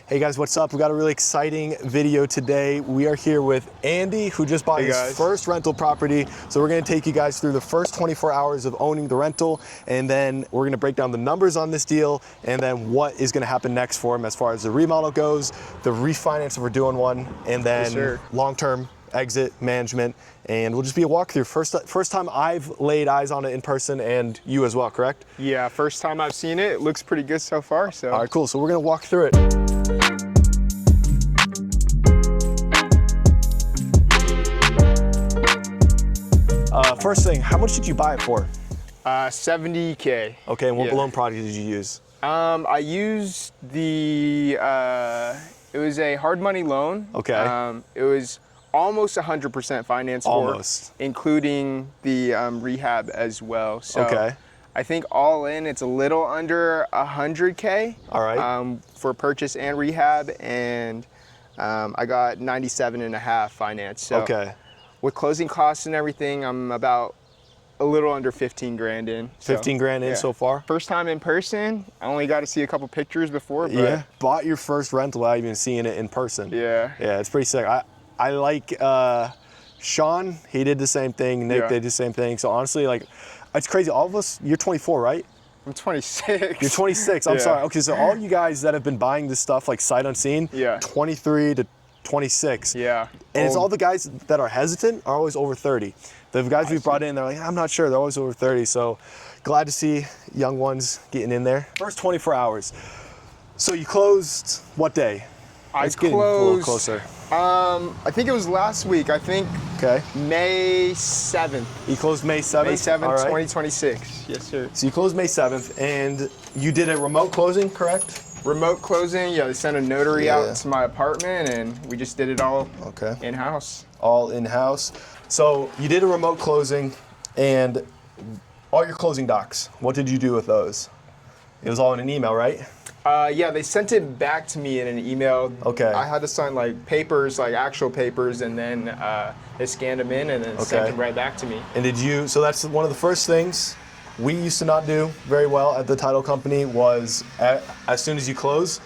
Hey guys, what's up? We got a really exciting video today. We are here with Andy, who just bought his first rental property. So we're gonna take you guys through the first 24 hours of owning the rental, and then we're gonna break down the numbers on this deal, and then what is gonna happen next for him as far as the remodel goes, the refinance if we're doing one, and then long-term exit management, and we'll just be a walkthrough. First time I've laid eyes on it in person, and you as well, correct? Yeah, first time I've seen it. It looks pretty good so far. So. All right, cool. So we're gonna walk through it. First thing, how much did you buy it for? $70K. Okay, and what loan product did you use? I used the, it was a hard money loan. Okay. It was almost 100% finance for, including the rehab as well. So I think all in, it's a little under 100K. All right. For purchase and rehab, and I got 97.5 finance. So with closing costs and everything, I'm about a little under 15 grand in. 15 grand in so far? First time in person. I only got to see a couple pictures before, but bought your first rental without even seeing it in person. Yeah, it's pretty sick. I like Sean, he did the same thing. Nick did the same thing. So honestly, like, it's crazy. All of us, you're 24, right? I'm 26. You're 26, I'm sorry. Okay, so all you guys that have been buying this stuff like sight unseen, 23 to 26. Yeah. And it's all the guys that are hesitant are always over 30. The guys we've brought in, they're like, I'm not sure, they're always over 30. So glad to see young ones getting in there. First 24 hours. So you closed what day? Let's get a little closer. I think it was last week. I think May 7th. You closed May 7th? May 7th, 2026. Yes, sir. So you closed May 7th, and you did a remote closing, correct? Remote closing, they sent a notary out to my apartment, and we just did it all in-house. All in-house. So you did a remote closing, and all your closing docs, what did you do with those? It was all in an email, right? Yeah, they sent it back to me in an email. Okay. I had to sign like papers, like actual papers, and then they scanned them in and then sent them right back to me. And did you, so that's one of the first things we used to not do very well at the title company was as soon as you close,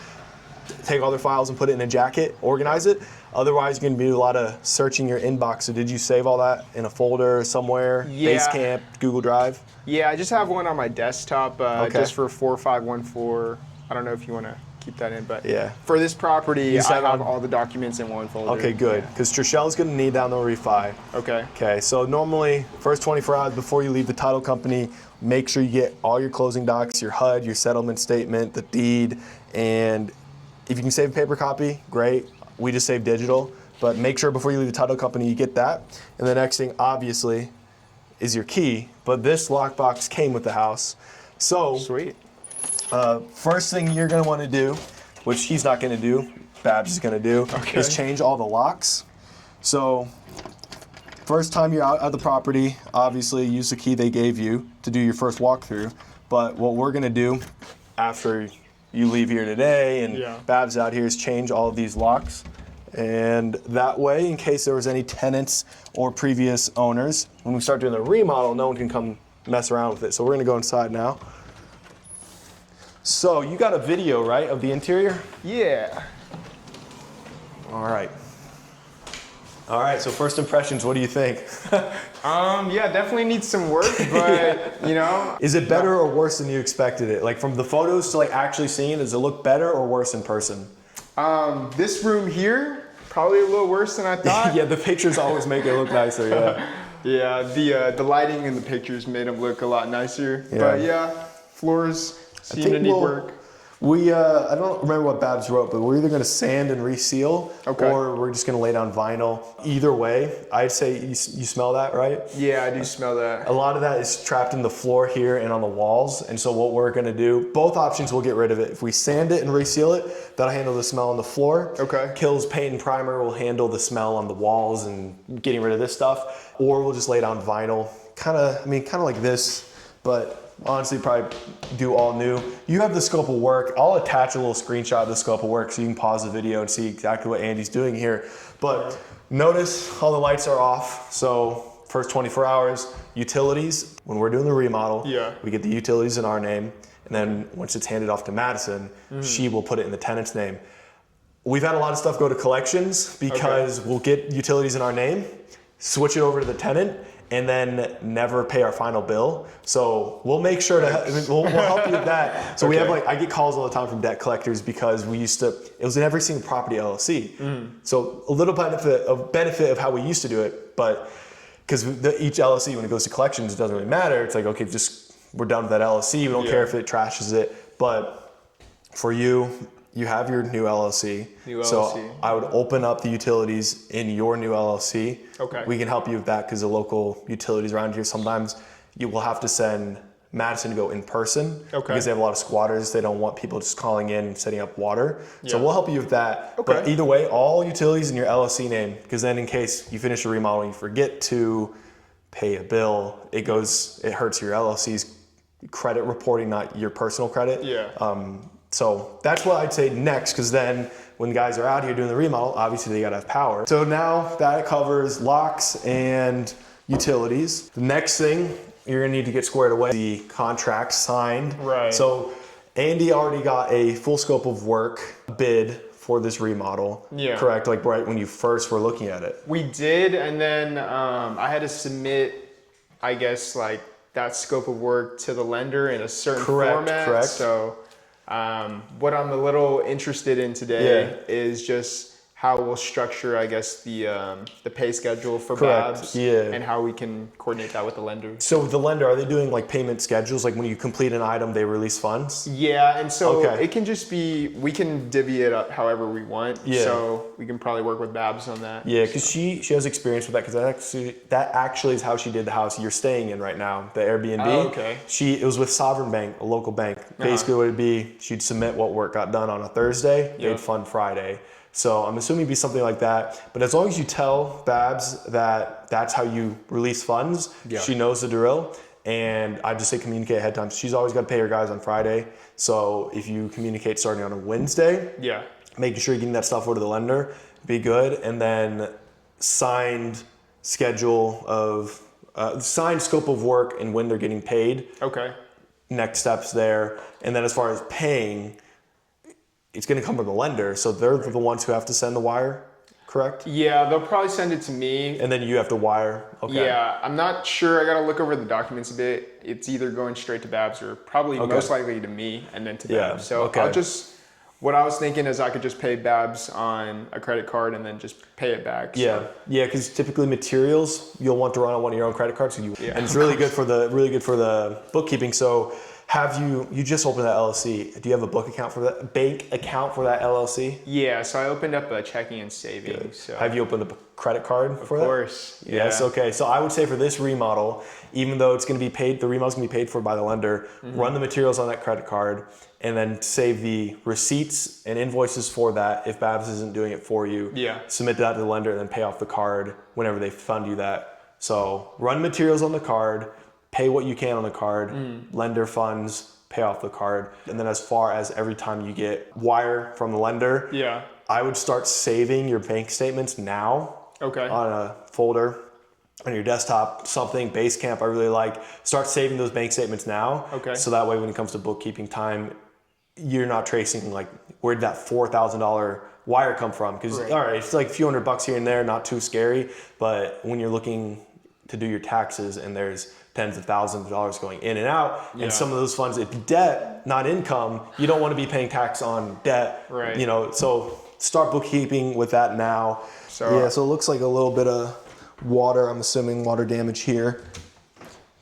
take all their files and put it in a jacket, organize it. Otherwise, you're going to be a lot of searching your inbox. So did you save all that in a folder somewhere? Basecamp, Google Drive? Yeah, I just have one on my desktop just for 4514. I don't know if you want to keep that in, but for this property, I have all the documents in one folder. Okay, good, because Trishelle's going to need that on the refi. Okay, so normally, first 24 hours before you leave the title company, make sure you get all your closing docs, your HUD, your settlement statement, the deed, and if you can save a paper copy, great. We just save digital, but make sure before you leave the title company you get that. And the next thing, obviously, is your key, but this lockbox came with the house. So, first thing you're gonna wanna do, which he's not gonna do, Babs is gonna do, is change all the locks. So, first time you're out at the property, obviously use the key they gave you to do your first walkthrough, but what we're gonna do after you leave here today and Babs out here is change all of these locks. And that way, in case there was any tenants or previous owners, when we start doing the remodel, no one can come mess around with it. So we're gonna go inside now. So you got a video, right, of the interior? Yeah. All right. All right, so first impressions, what do you think? Yeah, definitely needs some work, but you know. Is it better or worse than you expected it? Like from the photos to like actually seeing, does it look better or worse in person? This room here, probably a little worse than I thought. Yeah, the pictures always make it look nicer, Yeah, the lighting in the pictures made them look a lot nicer. But yeah, floors seem to need work. We, I don't remember what Babs wrote, but we're either going to sand and reseal, or we're just going to lay down vinyl. Either way, I'd say you smell that, right? Yeah, I do smell that. A lot of that is trapped in the floor here and on the walls. And so what we're going to do, both options will get rid of it. If we sand it and reseal it, that'll handle the smell on the floor. Kills paint and primer will handle the smell on the walls and getting rid of this stuff. Or we'll just lay down vinyl. Kind of like this, but honestly probably do all new. You have the scope of work. I'll attach a little screenshot of the scope of work so you can pause the video and see exactly what Andy's doing here. But notice all the lights are off. So first 24 hours, utilities, when we're doing the remodel, we get the utilities in our name. And then once it's handed off to Madison, she will put it in the tenant's name. We've had a lot of stuff go to collections because we'll get utilities in our name, switch it over to the tenant, and then never pay our final bill. So we'll make sure we'll help you with that. So we have I get calls all the time from debt collectors because it was in every single property LLC. So a little benefit of how we used to do it, but because each LLC, when it goes to collections, it doesn't really matter. It's like, okay, we're done with that LLC. We don't care if it trashes it. But for you have your new LLC. So I would open up the utilities in your new LLC. Okay. We can help you with that because the local utilities around here, sometimes you will have to send Madison to go in person because they have a lot of squatters. They don't want people just calling in and setting up water. So we'll help you with that. But either way, all utilities in your LLC name, because then in case you finish a remodel and you forget to pay a bill, it hurts your LLC's credit reporting, not your personal credit. So that's what I'd say next, because then when guys are out here doing the remodel, obviously they gotta have power. So now that covers locks and utilities. The next thing you're gonna need to get squared away, the contract signed. Right. So Andy already got a full scope of work bid for this remodel. Correct? Like right when you first were looking at it. We did, and then I had to submit, I guess, like that scope of work to the lender in a certain format. Correct. So what I'm a little interested in today is just how we'll structure, I guess, the pay schedule for Babs and how we can coordinate that with the lender. So the lender, are they doing like payment schedules? Like when you complete an item, they release funds? Yeah, and so it can just be, we can divvy it up however we want. So we can probably work with Babs on that. Yeah, because she has experience with that, because that actually is how she did the house you're staying in right now, the Airbnb. Oh, okay. It was with Sovereign Bank, a local bank. Basically what it'd be, she'd submit what work got done on a Thursday, they'd fund Friday. So I'm assuming it'd be something like that. But as long as you tell Babs that that's how you release funds, she knows the drill. And I just say communicate ahead of time. She's always got to pay her guys on Friday. So if you communicate starting on a Wednesday, making sure you're getting that stuff over to the lender, be good. And then signed scope of work and when they're getting paid. Next steps there. And then as far as paying, it's going to come from the lender, so they're the ones who have to send the wire, correct? Yeah, they'll probably send it to me. And then you have to wire? Yeah, I'm not sure. I got to look over the documents a bit. It's either going straight to Babs or probably most likely to me and then to Babs. So what I was thinking is I could just pay Babs on a credit card and then just pay it back. So. Yeah, because typically materials, you'll want to run on one of your own credit cards. And it's really good for the bookkeeping. So you just opened that LLC. Do you have a bank account for that LLC? Yeah, so I opened up a checking and savings. So. Have you opened up a credit card for that? Of course. Yeah. Yes, okay. So I would say for this remodel, even though it's going to be paid, the remodel's going to be paid for by the lender, run the materials on that credit card and then save the receipts and invoices for that if Babs isn't doing it for you. Submit that to the lender and then pay off the card whenever they fund you that. So run materials on the card, pay what you can on the card, lender funds, pay off the card. And then as far as every time you get wire from the lender, I would start saving your bank statements now on a folder on your desktop, something, Basecamp I really like. Start saving those bank statements now. So that way when it comes to bookkeeping time, you're not tracing like where'd that $4,000 wire come from? Because all right, it's like a few $100 here and there, not too scary. But when you're looking to do your taxes and there's tens of thousands of dollars going in and out, and some of those funds, it's debt, not income, you don't want to be paying tax on debt, so start bookkeeping with that now. So it looks like a little bit of water, I'm assuming water damage here,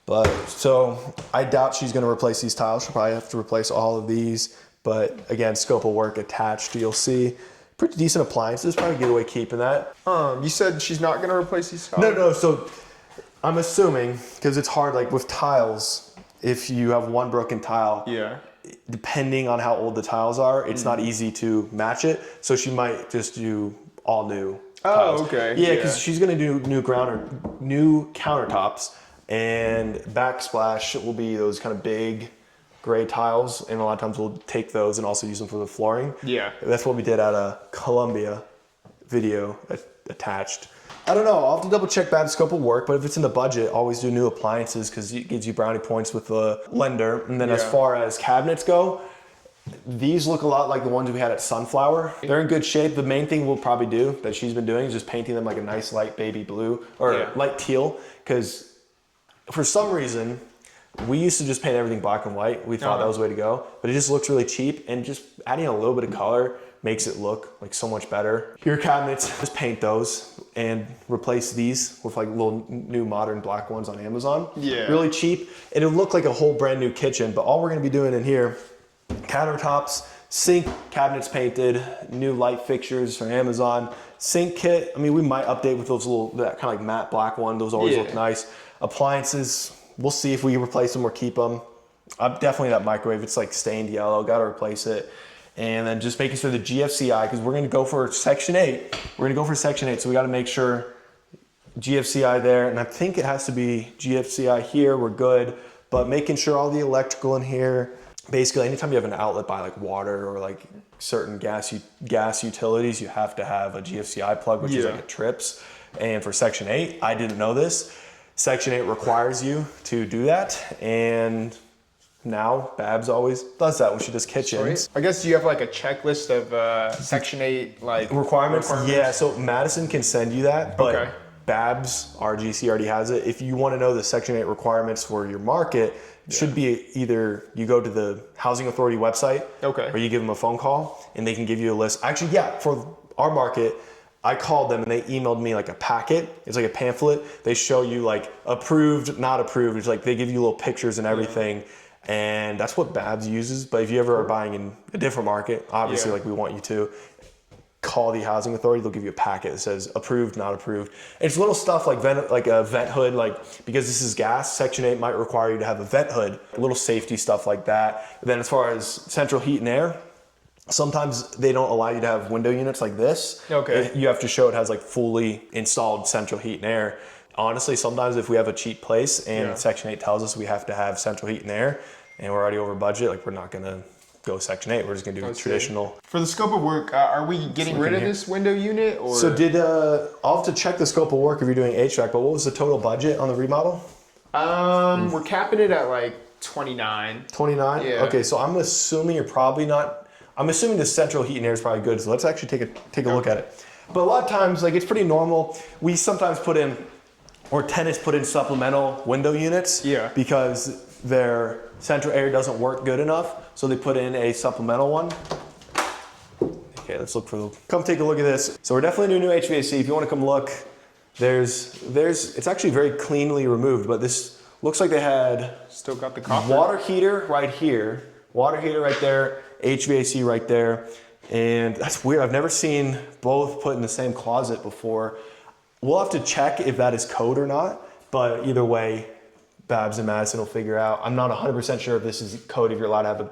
but so I doubt she's going to replace these tiles. She'll probably have to replace all of these, but again, scope of work attached, you'll see pretty decent appliances, probably get away keeping that. You said she's not going to replace these tiles? No, so I'm assuming, because it's hard, like with tiles, if you have one broken tile, depending on how old the tiles are, it's not easy to match it. So she might just do all new tiles. Yeah, because she's going to do new countertops, and backsplash will be those kind of big gray tiles, and a lot of times we'll take those and also use them for the flooring. That's what we did at a Columbia video attached. I don't know, I'll have to double check Babs' scope of work, but if it's in the budget, always do new appliances because it gives you brownie points with the lender. And then as far as cabinets go, These look a lot like the ones we had at Sunflower. They're in good shape. The main thing we'll probably do that she's been doing is just painting them like a nice light baby blue or light teal, because for some reason, we used to just paint everything black and white. We thought that was the way to go, but it just looks really cheap, and just adding a little bit of color makes it look like so much better. Your cabinets, just paint those and replace these with like little new modern black ones on Amazon. Yeah. Really cheap. It'll look like a whole brand new kitchen, but all we're gonna be doing in here, countertops, sink, cabinets painted, new light fixtures from Amazon, sink kit. I mean, we might update with those little, that kind of like matte black one. Those always look nice. Appliances, we'll see if we replace them or keep them. Definitely that microwave, it's like stained yellow, gotta replace it. And then just making sure the GFCI, because we're gonna go for Section 8. We're gonna go for Section 8, so we gotta make sure GFCI there, and I think it has to be GFCI here, we're good, but making sure all the electrical in here, basically anytime you have an outlet by like water or like certain gas utilities, you have to have a GFCI plug, which is like a trips. And for Section 8, I didn't know this. Section 8 requires you to do that, and now Babs always does that when she does kitchens. Sweet. I guess you have like a checklist of Section 8 like requirements. Yeah, so Madison can send you that, but Babs, our GC already has it. If you want to know the Section 8 requirements for your market, it should be either you go to the Housing Authority website, or you give them a phone call and they can give you a list. Actually, for our market, I called them and they emailed me like a packet. It's like a pamphlet. They show you like approved, not approved. It's like they give you little pictures and everything. And that's what Babs uses. But if you ever are buying in a different market, obviously like we want you to, call the Housing Authority. They'll give you a packet that says approved, not approved. It's little stuff like a vent hood, like because this is gas, Section 8 might require you to have a vent hood, little safety stuff like that. Then as far as central heat and air, sometimes they don't allow you to have window units like this. You have to show it has like fully installed central heat and air. Honestly, sometimes if we have a cheap place and Section 8 tells us we have to have central heat and air and we're already over budget, like we're not gonna go Section 8. We're just gonna do traditional. For the scope of work, are we getting rid of this window unit? Or? So I'll have to check the scope of work if you're doing HVAC, but what was the total budget on the remodel? We're capping it at like 29. 29? Yeah. Okay, so I'm assuming you're probably not, I'm assuming the central heat and air is probably good, so let's actually take a look at it. But a lot of times, like it's pretty normal. We sometimes put in, or tenants put in supplemental window units because their central air doesn't work good enough. So they put in a supplemental one. Okay, let's look for come take a look at this. So we're definitely doing new HVAC. If you want to come look, it's actually very cleanly removed, but this looks like they had still got the copper. Water heater right here, water heater right there, HVAC right there. And that's weird. I've never seen both put in the same closet before. We'll have to check if that is code or not, but either way, Babs and Madison will figure out. I'm not 100% sure if this is code, if you're allowed to have a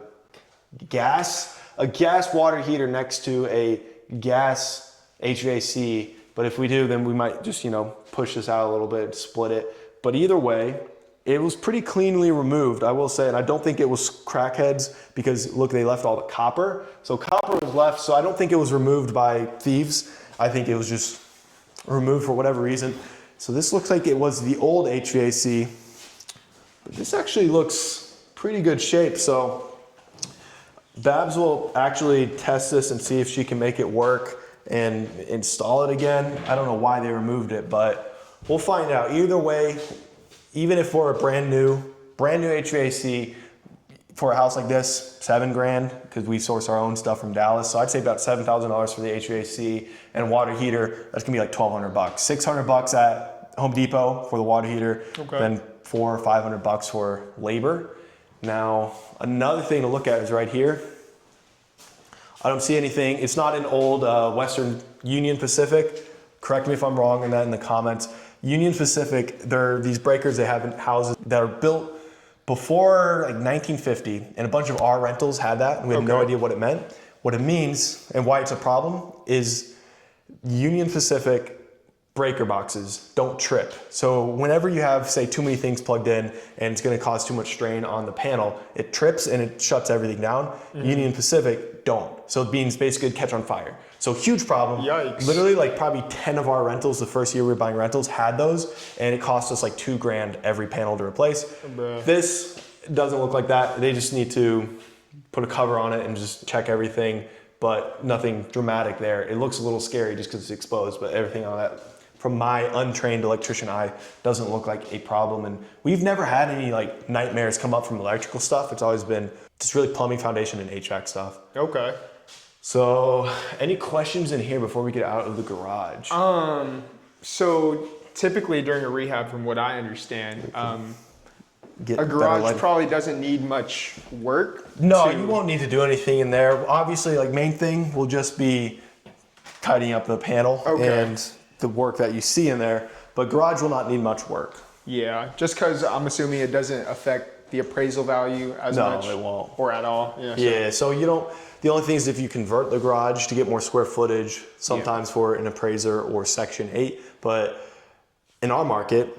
gas water heater next to a gas HVAC, but if we do, then we might just, push this out a little bit, split it. But either way, it was pretty cleanly removed, I will say, and I don't think it was crackheads because look, they left all the copper. So copper was left, so I don't think it was removed by thieves. I think it was just removed for whatever reason. So this looks like it was the old HVAC, but this actually looks pretty good shape. So Babs will actually test this and see if she can make it work and install it again. I don't know why they removed it, but we'll find out. Either way, even if we're a brand new HVAC for a house like this, $7,000, because we source our own stuff from Dallas. So I'd say about $7,000 for the HVAC and water heater. That's gonna be like $1,200. $600 at Home Depot for the water heater. Then $400 or $500 for labor. Now, another thing to look at is right here. I don't see anything. It's not an old Western Union Pacific. Correct me if I'm wrong on that in the comments. Union Pacific, they're these breakers they have in houses that are built before like 1950, and a bunch of our rentals had that, and we had no idea what it meant. What it means and why it's a problem is Union Pacific breaker boxes don't trip. So whenever you have, say, too many things plugged in and it's gonna cause too much strain on the panel, it trips and it shuts everything down. Union Pacific don't. So it means basically it'd catch on fire. So huge problem. Yikes. Literally like probably 10 of our rentals, the first year we were buying rentals, had those, and it cost us like $2,000 every panel to replace. This doesn't look like that. They just need to put a cover on it and just check everything, but nothing dramatic there. It looks a little scary just because it's exposed, but everything on that, from my untrained electrician eye, doesn't look like a problem. And we've never had any like nightmares come up from electrical stuff. It's always been just really plumbing, foundation, and HVAC stuff. Okay. So, any questions in here before we get out of the garage? So typically during a rehab, from what I understand, a garage probably doesn't need much work. No, you won't need to do anything in there. Obviously, like main thing will just be tidying up the panel and the work that you see in there. But garage will not need much work. Yeah, just because I'm assuming it doesn't affect the appraisal value as much. No, it won't. Or at all. Yeah, so you don't, the only thing is if you convert the garage to get more square footage, sometimes for an appraiser or Section 8. But in our market,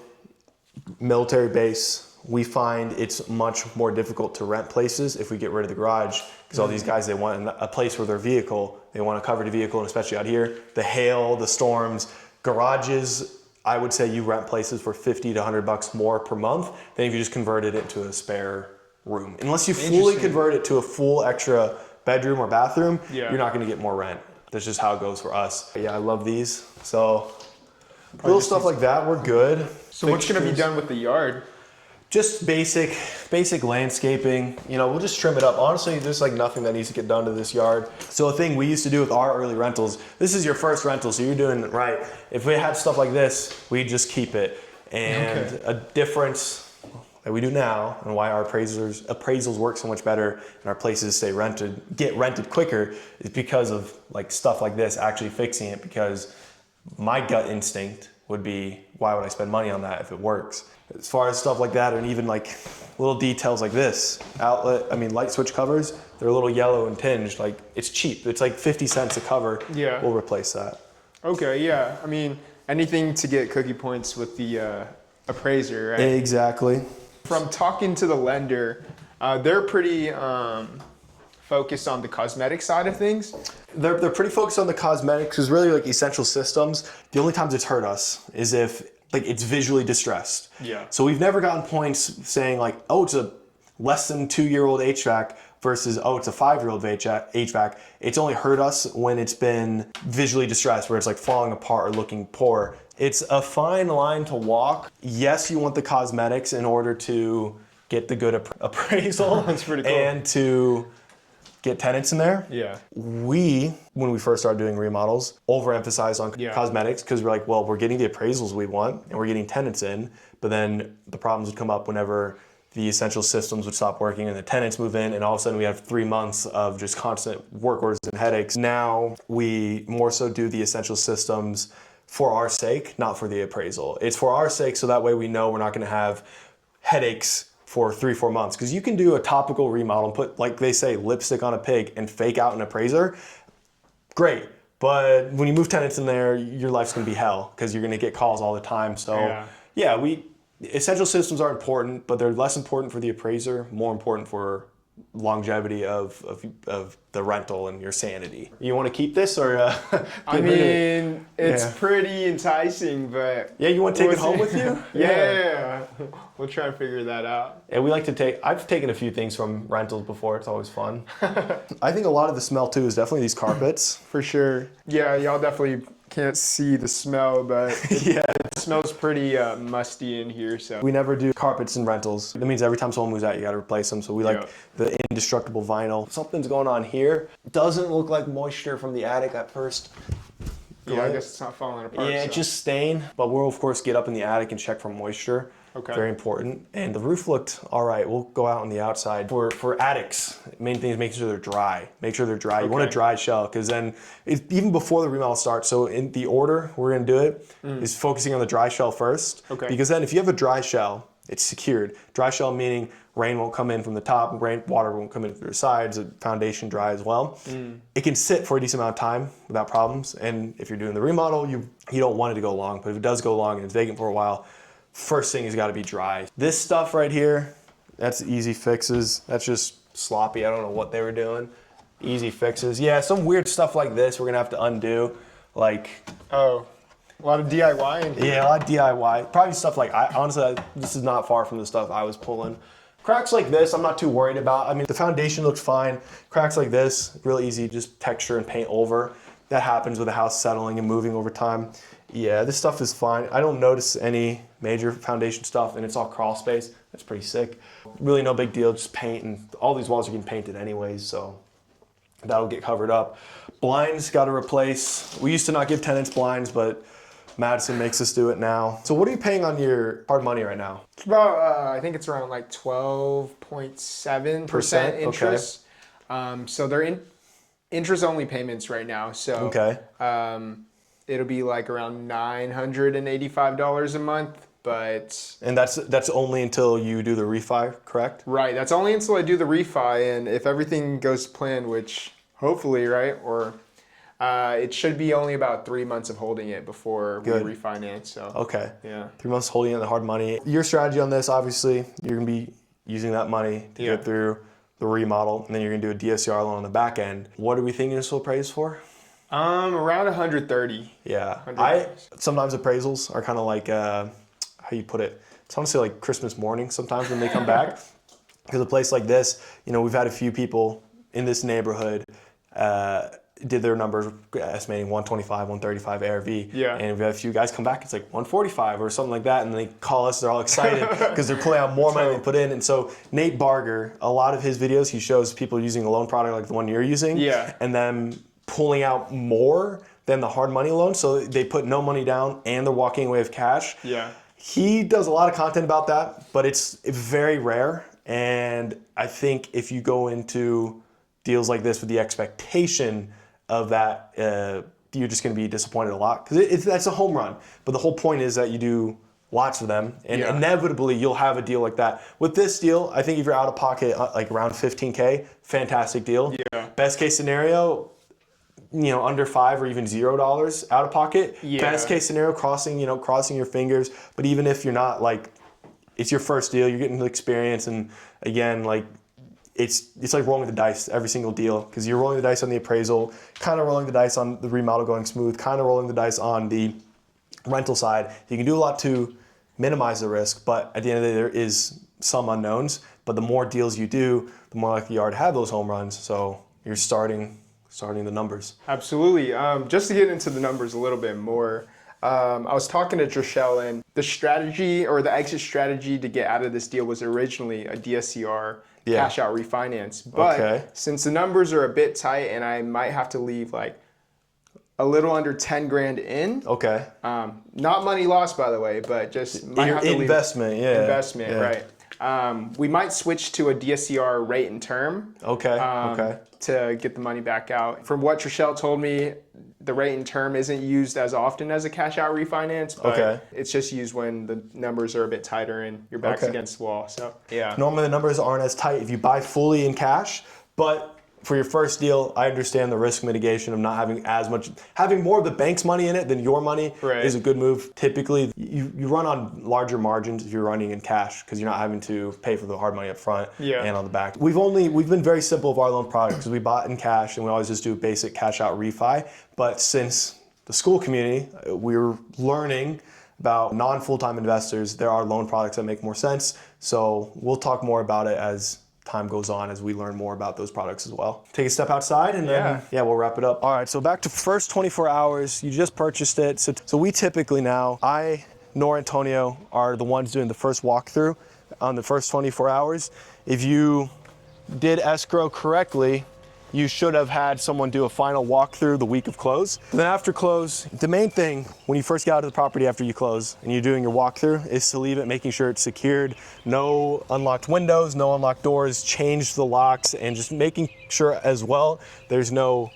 military base, we find it's much more difficult to rent places if we get rid of the garage, because all these guys, they want a place for their vehicle. They want a covered vehicle, and especially out here, the hail, the storms, garages, I would say you rent places for 50 to 100 bucks more per month than if you just converted it into a spare room. Unless you fully convert it to a full extra bedroom or bathroom, you're not gonna get more rent. That's just how it goes for us. Yeah, I love these. So little stuff like that, we're good. So what's gonna be done with the yard? Just basic landscaping. You know, we'll just trim it up. Honestly, there's like nothing that needs to get done to this yard. So a thing we used to do with our early rentals, this is your first rental, so you're doing it right. If we had stuff like this, we'd just keep it. And a difference that we do now and why our appraisals work so much better and our places get rented quicker is because of like stuff like this, actually fixing it, because my gut instinct would be, why would I spend money on that if it works? As far as stuff like that, and even like little details like this, light switch covers, they're a little yellow and tinged, like it's cheap. It's like 50 cents a cover. Yeah. We'll replace that. Okay, yeah. I mean, anything to get cookie points with the appraiser, right? Exactly. From talking to the lender, they're pretty focused on the cosmetic side of things. They're pretty focused on the cosmetics, because really like essential systems, the only times it's hurt us is if like it's visually distressed. Yeah. So we've never gotten points saying like, oh, it's a less than 2-year-old HVAC versus, oh, it's a 5-year-old HVAC. It's only hurt us when it's been visually distressed, where it's like falling apart or looking poor. It's a fine line to walk. Yes, you want the cosmetics in order to get the good appraisal. That's pretty cool. And to get tenants in there. Yeah. When we first started doing remodels, overemphasized on cosmetics, because we're like, well, we're getting the appraisals we want and we're getting tenants in, but then the problems would come up whenever the essential systems would stop working and the tenants move in, and all of a sudden we have 3 months of just constant work orders and headaches. Now we more so do the essential systems for our sake, not for the appraisal. It's for our sake, so that way we know we're not gonna have headaches for 3-4 months, because you can do a topical remodel and put, like they say, lipstick on a pig and fake out an appraiser. Great, but when you move tenants in there, your life's gonna be hell, because you're gonna get calls all the time. So essential systems are important, but they're less important for the appraiser, more important for longevity of the rental and your sanity. You want to keep this, or I mean, it's pretty enticing, but you want to take it home with you? Yeah, we'll try and figure that out. Yeah, we like to I've taken a few things from rentals before. It's always fun. I think a lot of the smell too is definitely these carpets. For sure. Yeah, y'all definitely can't see the smell, but it smells pretty musty in here. So we never do carpets in rentals. That means every time someone moves out, you got to replace them. So we like the indestructible vinyl. Something's going on here. Doesn't look like moisture from the attic at first. Yeah, I guess it's not falling apart. Yeah, it's just stain. But we'll of course get up in the attic and check for moisture. Okay. Very important. And the roof looked all right. We'll go out on the outside. For attics, main thing is making sure they're dry. Make sure they're dry. You want a dry shell, because then even before the remodel starts, so in the order we're gonna do it is focusing on the dry shell first. Okay. Because then if you have a dry shell, it's secured. Dry shell meaning rain won't come in from the top, water won't come in through the sides, the foundation dry as well. It can sit for a decent amount of time without problems. And if you're doing the remodel, you don't want it to go long, but if it does go long and it's vacant for a while, first thing has got to be dry. This stuff right here, that's easy fixes. That's just sloppy. I don't know what they were doing. Easy fixes. Yeah, some weird stuff like this we're gonna have to undo. Like, a lot of DIY in here. Yeah, a lot of DIY. Probably stuff like, honestly, this is not far from the stuff I was pulling. Cracks like this, I'm not too worried about. I mean, the foundation looks fine. Cracks like this, real easy, just texture and paint over. That happens with a house settling and moving over time. Yeah, this stuff is fine. I don't notice any major foundation stuff, and it's all crawl space. That's pretty sick. Really no big deal, just paint, and all these walls are getting painted anyways, so that'll get covered up. Blinds, got to replace. We used to not give tenants blinds, but Madison makes us do it now. So what are you paying on your hard money right now? It's about, I think it's around like 12.7% interest. Okay. So they're interest-only payments right now. So okay. It'll be like around $985 a month. And that's only until you do the refi, correct? Right. That's only until I do the refi, and if everything goes to plan, which hopefully, right, or it should be only about 3 months of holding it before we refinance. So okay. Yeah. 3 months holding it, the hard money. Your strategy on this, obviously, you're gonna be using that money to get through the remodel, and then you're gonna do a DSCR loan on the back end. What are we thinking this will appraise for? Around 130. Yeah. Sometimes appraisals are kind of like how you put it. It's honestly like Christmas morning sometimes when they come back. Because a place like this, we've had a few people in this neighborhood did their numbers estimating 125, 135 ARV. Yeah. And we've had a few guys come back, it's like 145 or something like that, and they call us, they're all excited because they're pulling out more money than they put in. And so Nate Barger, a lot of his videos, he shows people using a loan product like the one you're using, and then pulling out more than the hard money loan. So they put no money down and they're walking away with cash. Yeah. He does a lot of content about that, but it's very rare. And I think if you go into deals like this with the expectation of that, you're just going to be disappointed a lot, because that's a home run. But the whole point is that you do lots of them, and inevitably you'll have a deal like that. With this deal, I think if you're out of pocket like around 15K, fantastic deal. Yeah. Best case scenario, under $5 or even $0 out of pocket. Yeah. Best case scenario, crossing your fingers. But even if you're not, like, it's your first deal, you're getting the experience, and again, like, it's like rolling the dice every single deal, because you're rolling the dice on the appraisal, kind of rolling the dice on the remodel going smooth, kind of rolling the dice on the rental side. You can do a lot to minimize the risk, but at the end of the day, there is some unknowns. But the more deals you do, the more likely you are to have those home runs. So you're starting the numbers. Absolutely. Just to get into the numbers a little bit more, I was talking to Trishelle, and the strategy, or the exit strategy to get out of this deal, was originally a DSCR cash out refinance. But since the numbers are a bit tight and I might have to leave like a little under 10 grand in. Okay. Not money lost, by the way, but just might have to leave investment, right. We might switch to a DSCR rate and term. Okay. To get the money back out. From what Trishelle told me, the rate and term isn't used as often as a cash out refinance, but it's just used when the numbers are a bit tighter and your back's against the wall. So yeah. Normally the numbers aren't as tight if you buy fully in cash, but for your first deal, I understand the risk mitigation of not having as much, having more of the bank's money in it than your money is a good move. Typically, you run on larger margins if you're running in cash, because you're not having to pay for the hard money up front and on the back. We've been very simple with our loan product, because we bought in cash and we always just do a basic cash out refi. But since the school community, we're learning about non-full-time investors, there are loan products that make more sense. So we'll talk more about it as time goes on, as we learn more about those products as well. Take a step outside, and then we'll wrap it up. All right, so back to first 24 hours. You just purchased it. So we typically now, nor Antonio are the ones doing the first walkthrough on the first 24 hours. If you did escrow correctly, you should have had someone do a final walkthrough the week of close. And then after close, the main thing when you first get out of the property after you close and you're doing your walkthrough is to leave it, making sure it's secured, no unlocked windows, no unlocked doors, change the locks, and just making sure as well there's no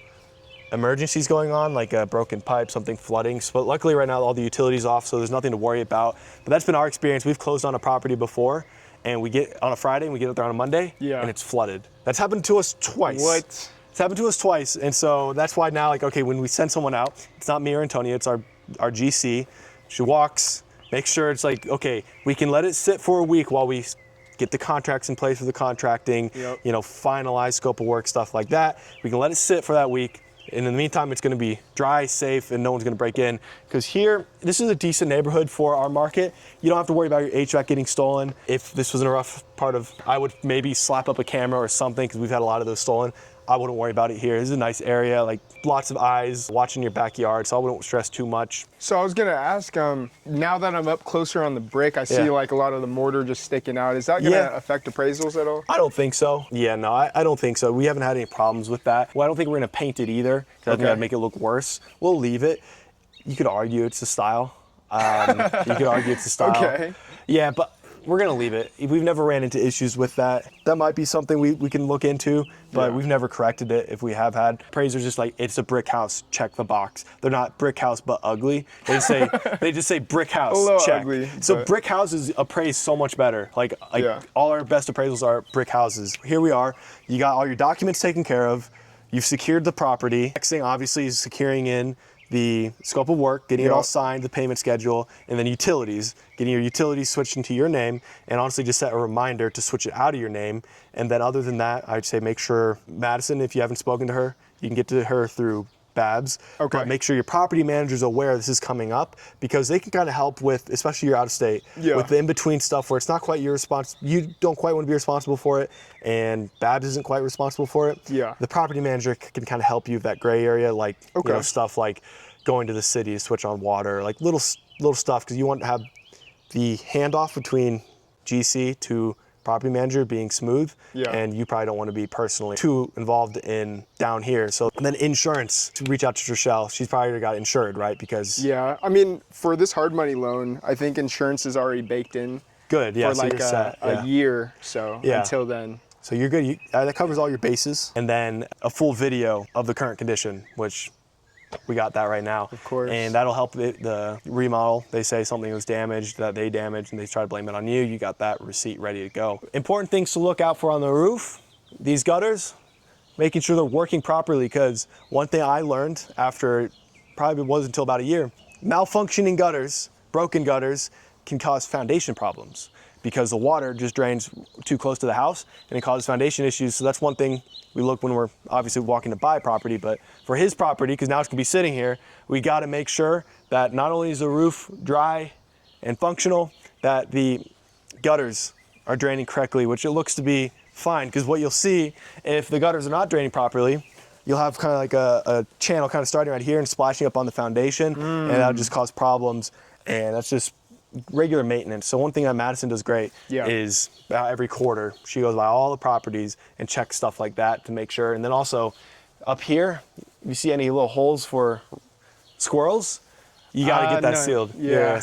emergencies going on, like a broken pipe, something flooding. But luckily right now all the utilities off, so there's nothing to worry about. But that's been our experience. We've closed on a property before, and we get on a Friday and we get up there on a Monday, and it's flooded. That's happened to us twice. What? It's happened to us twice, and so that's why now, like, okay, when we send someone out, it's not me or Antonio, it's our GC. She walks, makes sure it's like, okay, we can let it sit for a week while we get the contracts in place for the contracting, finalize scope of work, stuff like that. We can let it sit for that week, And in the meantime, it's going to be dry, safe, and no one's going to break in. Because here, this is a decent neighborhood for our market. You don't have to worry about your HVAC getting stolen. If this was in a rough part of, I would maybe slap up a camera or something, because we've had a lot of those stolen. I wouldn't worry about it here. This is a nice area, like lots of eyes watching your backyard, so I wouldn't stress too much. So I was gonna ask, now that I'm up closer on the brick, I see like a lot of the mortar just sticking out. Is that gonna affect appraisals at all? I don't think so. Yeah, no, I don't think so. We haven't had any problems with that. Well, I don't think we're gonna paint it either, because I think that'd make it look worse. We'll leave it. You could argue it's the style. Okay. Yeah, but we're gonna leave it. We've never ran into issues with that. That might be something we can look into, but we've never corrected it if we have had. Appraisers just like, it's a brick house, check the box. They're not brick house but ugly. They just say brick house, a little check. ugly, so brick houses appraise so much better. Like all our best appraisals are brick houses. Here we are. You got all your documents taken care of. You've secured the property. Next thing obviously is securing in the scope of work, getting it all signed, the payment schedule, and then utilities, getting your utilities switched into your name, and honestly just set a reminder to switch it out of your name. And then other than that, I'd say make sure, Madison, if you haven't spoken to her, you can get to her through Babs. Okay. But make sure your property manager's aware this is coming up, because they can kind of help with, especially you're out of state, with the in-between stuff where it's not quite your you don't quite want to be responsible for it, and Babs isn't quite responsible for it. Yeah. The property manager can kind of help you with that gray area, like you know, stuff like going to the city to switch on water, like little stuff, because you want to have the handoff between GC to property manager being smooth, and you probably don't want to be personally too involved in down here. So and then insurance, to reach out to Trishelle. She's probably already got insured, right? Because I mean, for this hard money loan, I think insurance is already baked in. Good, yeah. For So like you're set. a year, so until then. So you're good. That covers all your bases, and then a full video of the current condition, which we got that right now. Of course. And that'll help the remodel. They say something was damaged, that they damaged, and they try to blame it on you. You got that receipt ready to go. Important things to look out for on the roof, these gutters, making sure they're working properly, because one thing I learned after, probably wasn't until about a year, malfunctioning gutters, broken gutters, can cause foundation problems, because the water just drains too close to the house and it causes foundation issues. So that's one thing we look when we're obviously walking to buy property, but for his property, because now it's gonna be sitting here, we gotta make sure that not only is the roof dry and functional, that the gutters are draining correctly, which it looks to be fine, because what you'll see, if the gutters are not draining properly, you'll have kind of like a channel kind of starting right here and splashing up on the foundation, and that'll just cause problems, and that's just regular maintenance. So one thing that Madison does great is about every quarter, she goes by all the properties and checks stuff like that to make sure. And then also up here, you see any little holes for squirrels, you got to get that sealed.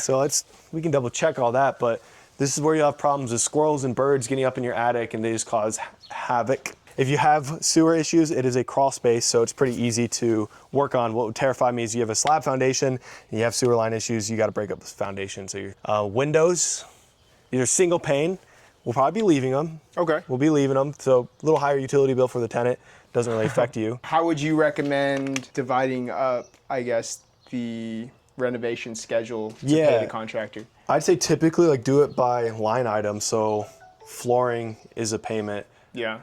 So we can double check all that, but this is where you have problems with squirrels and birds getting up in your attic, and they just cause havoc. If you have sewer issues, it is a crawl space, so it's pretty easy to work on. What would terrify me is you have a slab foundation and you have sewer line issues, you got to break up this foundation. So your windows, these are single pane. We'll probably be leaving them. Okay. We'll be leaving them, so a little higher utility bill for the tenant. Doesn't really affect you. How would you recommend dividing up, I guess, the renovation schedule to pay the contractor? I'd say typically like do it by line item. So flooring is a payment. Yeah.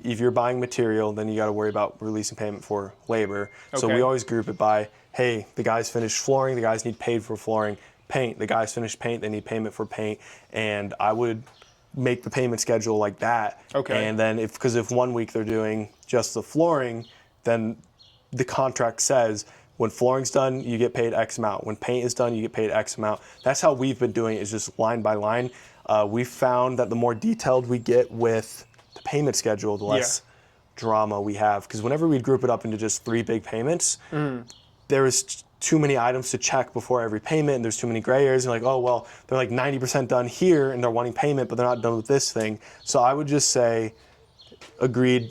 If you're buying material, then you got to worry about releasing payment for labor. So we always group it by, hey, the guys finished flooring, the guys need paid for flooring. Paint, the guys finished paint, they need payment for paint. And I would make the payment schedule like that. Okay. And then because if 1 week they're doing just the flooring, then the contract says when flooring's done, you get paid X amount. When paint is done, you get paid X amount. That's how we've been doing it, is just line by line. We've found that the more detailed we get with the payment schedule, the less drama we have. Because whenever we'd group it up into just 3 big payments, there was too many items to check before every payment, and there's too many gray areas. And like, oh, well, they're like 90% done here, and they're wanting payment, but they're not done with this thing. So I would just say agreed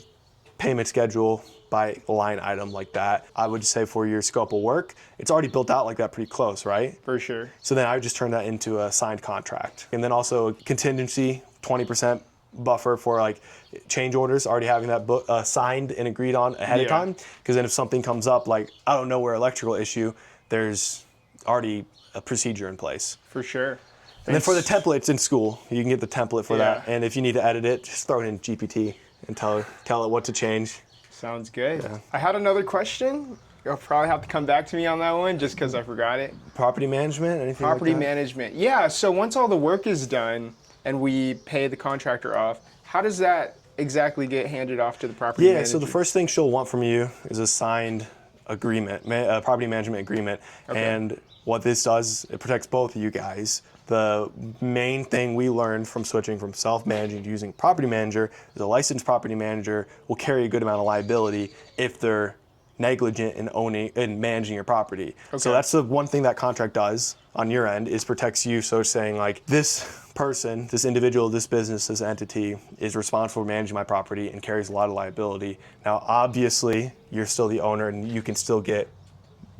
payment schedule by line item like that. I would say for your scope of work, it's already built out like that pretty close, right? For sure. So then I would just turn that into a signed contract. And then also contingency, 20% buffer for like change orders, already having that signed and agreed on ahead of time. Because then if something comes up, like out of nowhere electrical issue, there's already a procedure in place. For sure. And then for the templates in school, you can get the template for that. And if you need to edit it, just throw it in GPT and tell it what to change. Sounds good. Yeah. I had another question. You'll probably have to come back to me on that one just because I forgot it. Property management, anything Property like that? management. Yeah, so once all the work is done and we pay the contractor off, how does that exactly get handed off to the property manager? So the first thing she'll want from you is a signed agreement, a property management agreement. Okay. And what this does, it protects both of you guys. The main thing we learned from switching from self-managing to using property manager is a licensed property manager will carry a good amount of liability if they're negligent in owning and managing your property. Okay. So that's the one thing that contract does on your end is protects you. So saying like this person, this individual, this business, this entity is responsible for managing my property and carries a lot of liability. Now, obviously, you're still the owner and you can still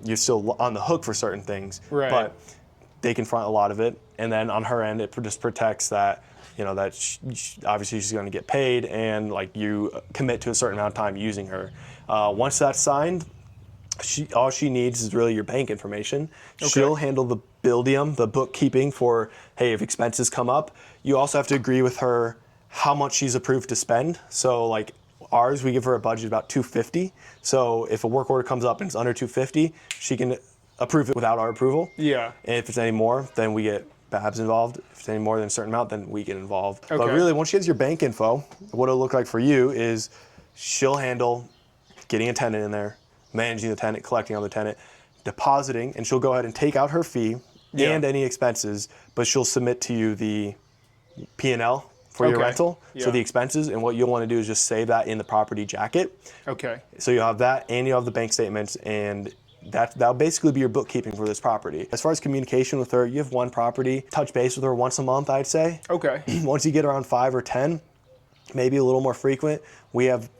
you're still on the hook for certain things, right. But they can front a lot of it. And then on her end, it just protects that, obviously she's going to get paid and like you commit to a certain amount of time using her. Once that's signed, all she needs is really your bank information. Okay. She'll handle the buildium, the bookkeeping for, hey, if expenses come up. You also have to agree with her how much she's approved to spend. So like ours, we give her a budget about $250. So if a work order comes up and it's under $250, she can approve it without our approval. Yeah. And if it's any more, then we get Babs involved. If it's any more than a certain amount, then we get involved. Okay. But really, once she has your bank info, what it'll look like for you is she'll handle getting a tenant in there, managing the tenant, collecting on the tenant, depositing, and she'll go ahead and take out her fee and any expenses, but she'll submit to you the P&L for your rental, so the expenses, and what you'll want to do is just save that in the property jacket. Okay. So you'll have that, and you'll have the bank statements, and that'll basically be your bookkeeping for this property. As far as communication with her, you have one property, touch base with her once a month, I'd say. Okay. Once you get around 5 or 10, maybe a little more frequent, we have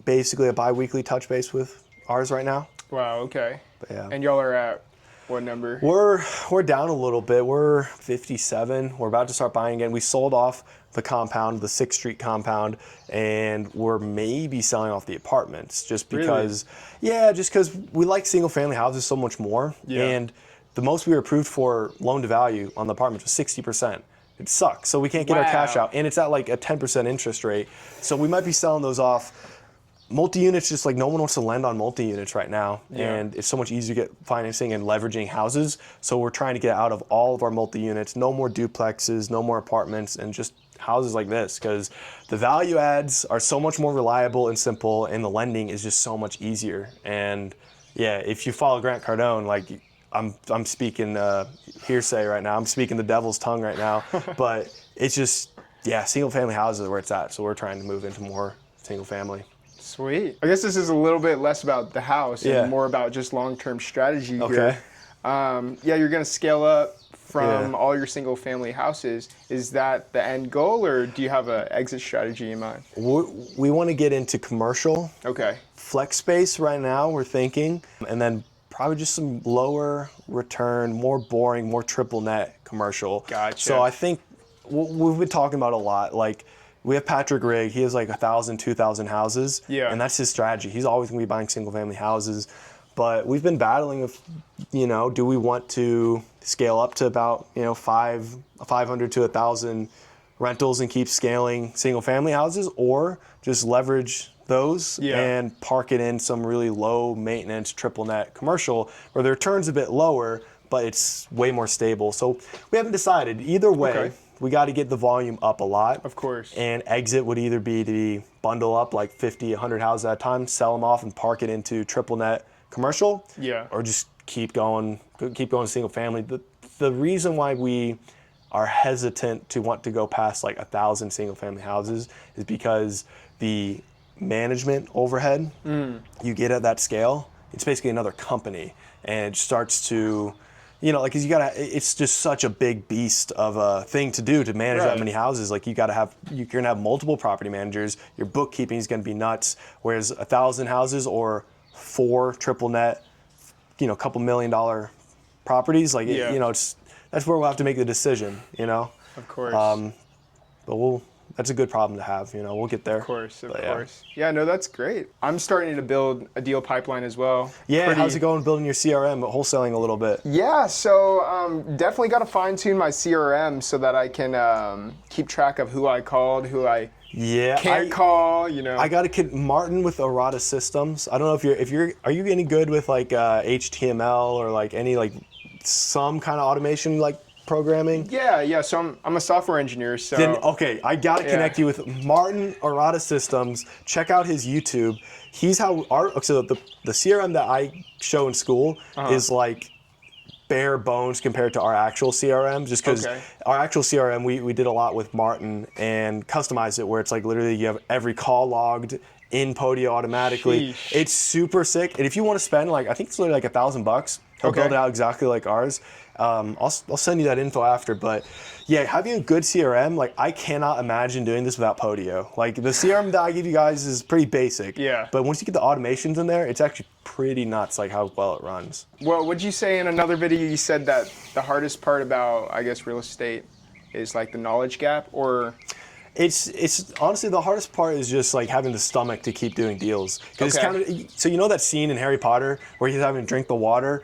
basically a bi-weekly touch base with ours right now. Wow, okay. But yeah. And y'all are at what number? We're down a little bit. We're 57. We're about to start buying again. We sold off the compound, the 6th Street compound, and we're maybe selling off the apartments just because, just because we like single family houses so much more. Yeah. And the most we were approved for loan to value on the apartments was 60%. It sucks. So we can't get our cash out, and it's at like a 10% interest rate. So we might be selling those off. Multi-units, just like no one wants to lend on multi-units right now, and it's so much easier to get financing and leveraging houses. So we're trying to get out of all of our multi-units, no more duplexes, no more apartments, and just houses like this, because the value adds are so much more reliable and simple, and the lending is just so much easier. And if you follow Grant Cardone, like I'm speaking hearsay right now, I'm speaking the devil's tongue right now, but it's just single family houses are where it's at. So we're trying to move into more single family. Sweet. I guess this is a little bit less about the house and more about just long-term strategy here. You're going to scale up from all your single-family houses. Is that the end goal, or do you have an exit strategy in mind? We want to get into commercial. Okay. Flex space right now, we're thinking, and then probably just some lower return, more boring, more triple net commercial. Gotcha. So I think we've been talking about a lot, like, we have Patrick Rigg. He has like 1,000, 2,000 houses, and that's his strategy. He's always going to be buying single-family houses, but we've been battling with, do we want to scale up to about 500 to 1,000 rentals and keep scaling single-family houses, or just leverage those and park it in some really low-maintenance triple net commercial where the return's a bit lower, but it's way more stable. So we haven't decided. Either way. Okay. We got to get the volume up a lot. Of course. And exit would either be to bundle up like 50, 100 houses at a time, sell them off and park it into triple net commercial. Yeah. Or just keep going single family. The reason why we are hesitant to want to go past like 1,000 single family houses is because the management overhead you get at that scale, it's basically another company, and it starts to because it's just such a big beast of a thing to do to manage that many houses. Like you're gonna have multiple property managers. Your bookkeeping is gonna be nuts. Whereas 1,000 houses or 4 triple net, couple $1 million properties, like that's where we'll have to make the decision. Of course. But that's a good problem to have. We'll get there. Of course. Yeah, no, that's great. I'm starting to build a deal pipeline as well. Yeah, how's it going building your CRM, but wholesaling a little bit? Yeah, so definitely got to fine tune my CRM so that I can keep track of who I called, who I Yeah, can't call, you know. I got a kid, Martin with Arata Systems. I don't know are you any good with like HTML or like any like some kind of automation like programming? Yeah. So I'm a software engineer. So Then okay, I gotta connect you with Martin Arata Systems. Check out his YouTube. He's how so the CRM that I show in school is like bare bones compared to our actual CRM, just because our actual CRM, we did a lot with Martin and customized it where it's like literally you have every call logged in Podio automatically. Sheesh. It's super sick. And if you want to spend like, I think it's literally like $1,000, he'll build it out exactly like ours. I'll send you that info after, but yeah, having a good CRM, like I cannot imagine doing this without Podio. Like the CRM that I give you guys is pretty basic, but once you get the automations in there, it's actually pretty nuts like how well it runs. Well, would you say in another video you said that the hardest part about, I guess, real estate is like the knowledge gap, or? It's honestly the hardest part is just like having the stomach to keep doing deals. Because it's kind of, so you know that scene in Harry Potter where he's having to drink the water?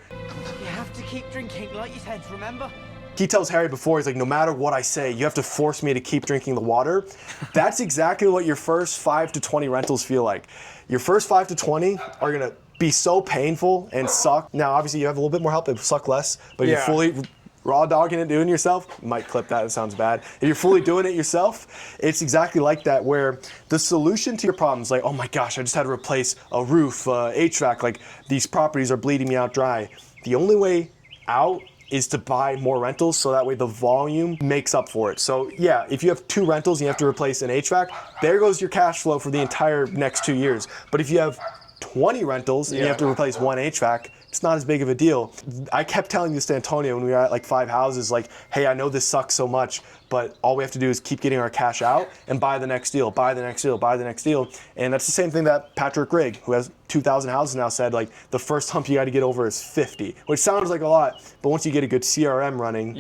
You have to keep drinking like you said, remember? He tells Harry before, he's like, no matter what I say, you have to force me to keep drinking the water. That's exactly what your first 5 to 20 rentals feel like. Your first 5 to 20 are gonna be so painful and suck. Now, obviously you have a little bit more help, it will suck less, but you're fully raw dogging it, doing it yourself. You might clip that, it sounds bad. If you're fully doing it yourself, it's exactly like that, where the solution to your problems, like, oh my gosh, I just had to replace a roof, HVAC, like these properties are bleeding me out dry. The only way out is to buy more rentals, so that way the volume makes up for it. So yeah, if you have 2 rentals and you have to replace an HVAC, there goes your cash flow for the entire next 2 years. But if you have 20 rentals and you have to replace 1 HVAC, it's not as big of a deal. I kept telling this to Antonio when we were at like 5 houses, like, hey, I know this sucks so much, but all we have to do is keep getting our cash out and buy the next deal, buy the next deal, buy the next deal. And that's the same thing that Patrick Rigg, who has 2,000 houses now, said, like, the first hump you got to get over is 50, which sounds like a lot, but once you get a good CRM running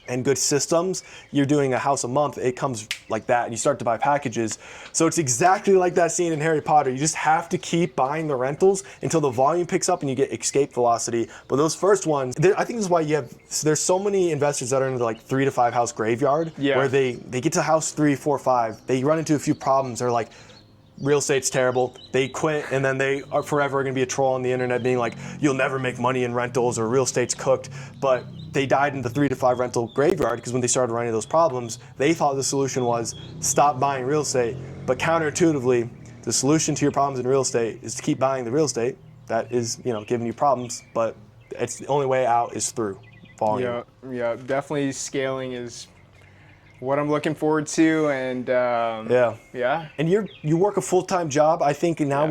and good systems, you're doing a house a month, it comes like that, and you start to buy packages. So it's exactly like that scene in Harry Potter. You just have to keep buying the rentals until the volume picks up and you get escape velocity. But those first ones, I think this is why there's so many investors that are in the like 3 to 5 house graveyard, where they get to house 3, 4, 5, they run into a few problems, they're like, real estate's terrible, they quit, and then they are forever going to be a troll on the internet being like, you'll never make money in rentals, or real estate's cooked. But they died in the 3 to 5 rental graveyard because when they started running those problems, they thought the solution was stop buying real estate. But counterintuitively, the solution to your problems in real estate is to keep buying the real estate that is, you know, giving you problems, but it's the only way out is through volume. Yeah, definitely scaling is what I'm looking forward to, and And you work a full-time job. I think now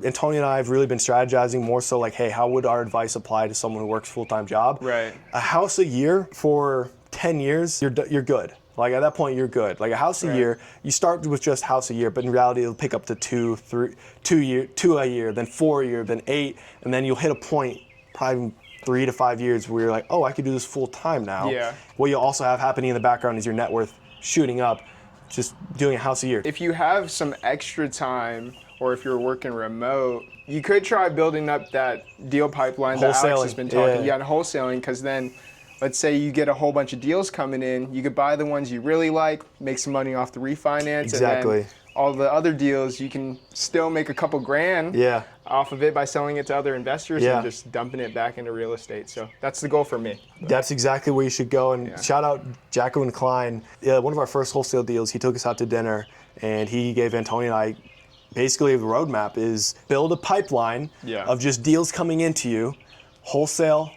Antonio and I have really been strategizing more so like, hey, how would our advice apply to someone who works a full-time job? Right. A house a year for 10 years, you're good. Like at that point, you're good. Like a house a year, you start with just house a year, but in reality, it'll pick up to 2 a year, then 4 a year, then 8, and then you'll hit a point, probably 3 to 5 years, where you're like, oh, I could do this full time now. Yeah. What you'll also have happening in the background is your net worth shooting up, just doing a house a year. If you have some extra time, or if you're working remote, you could try building up that deal pipeline that Alex has been talking. And wholesaling, because then, let's say you get a whole bunch of deals coming in, you could buy the ones you really like, make some money off the refinance, and then all the other deals, you can still make a couple grand off of it by selling it to other investors and just dumping it back into real estate. So that's the goal for me. That's exactly where you should go. And shout out Jacqueline Klein. One of our first wholesale deals, he took us out to dinner and he gave Antonio and I basically the roadmap is build a pipeline of just deals coming into you, wholesale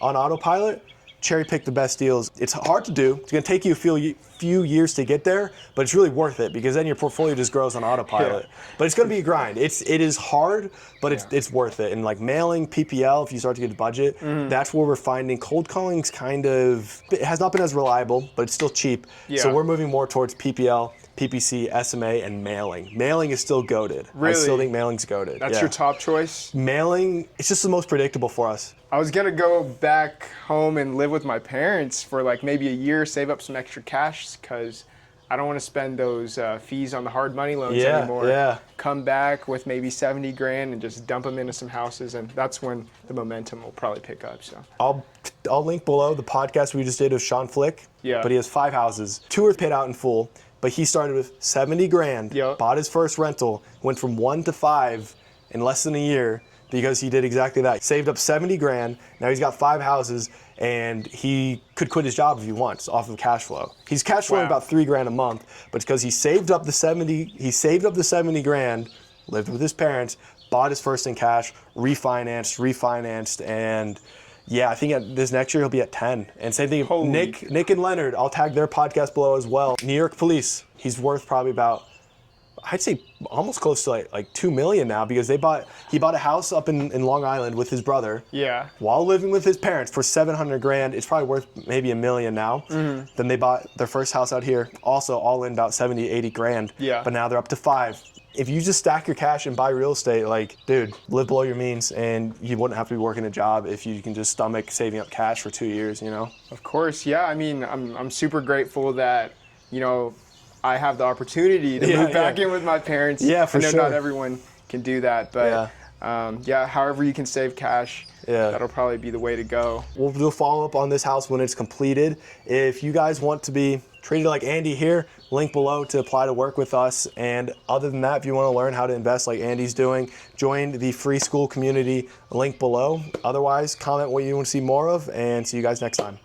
on autopilot, cherry pick the best deals. It's hard to do. It's going to take you a few years to get there, but it's really worth it because then your portfolio just grows on autopilot. But it's going to be a grind. It is hard, but it's worth it. And like mailing, PPL, if you start to get a budget, that's where we're finding cold calling's kind of, it has not been as reliable, but it's still cheap. So we're moving more towards PPL, PPC, SMA, and mailing. Mailing is still goated. Really? I still think mailing's goated. That's your top choice? Mailing, it's just the most predictable for us. I was gonna go back home and live with my parents for like maybe a year, save up some extra cash, because I don't want to spend those fees on the hard money loans anymore. Come back with maybe 70 grand and just dump them into some houses, and that's when the momentum will probably pick up. So I'll link below the podcast we just did with Sean Flick. But he has 5 houses. 2 are paid out in full. but he started with 70 grand, Yep. bought his first rental, went from 1 to 5 in less than a year because he did exactly that. Saved up 70 grand, now he's got 5 houses, and he could quit his job if he wants off of cash flow. He's cash flowing Wow. about 3 grand a month, but it's because he saved up the 70 grand, lived with his parents, bought his first in cash, refinanced, and yeah, I think this next year he'll be at 10. And same thing, Holy. Nick and Leonard, I'll tag their podcast below as well. New York Police, he's worth probably about, I'd say almost close to like 2 million now, because he bought a house up in Long Island with his brother. Yeah. While living with his parents for 700 grand. It's probably worth maybe $1 million now. Mm-hmm. Then they bought their first house out here, also all in about 70, 80 grand. Yeah. But now they're up to 5. If you just stack your cash and buy real estate, like, dude, live below your means, and you wouldn't have to be working a job if you can just stomach saving up cash for 2 years, you know? Of course, yeah. I mean, I'm super grateful that, you know, I have the opportunity to move back in with my parents. Yeah, for I know sure. not everyone can do that, but however you can save cash, that'll probably be the way to go. We'll do a follow-up on this house when it's completed. If you guys want to be treated like Andy here, link below to apply to work with us. And other than that, if you want to learn how to invest like Andy's doing, join the free school community, link below. Otherwise, comment what you want to see more of, and see you guys next time.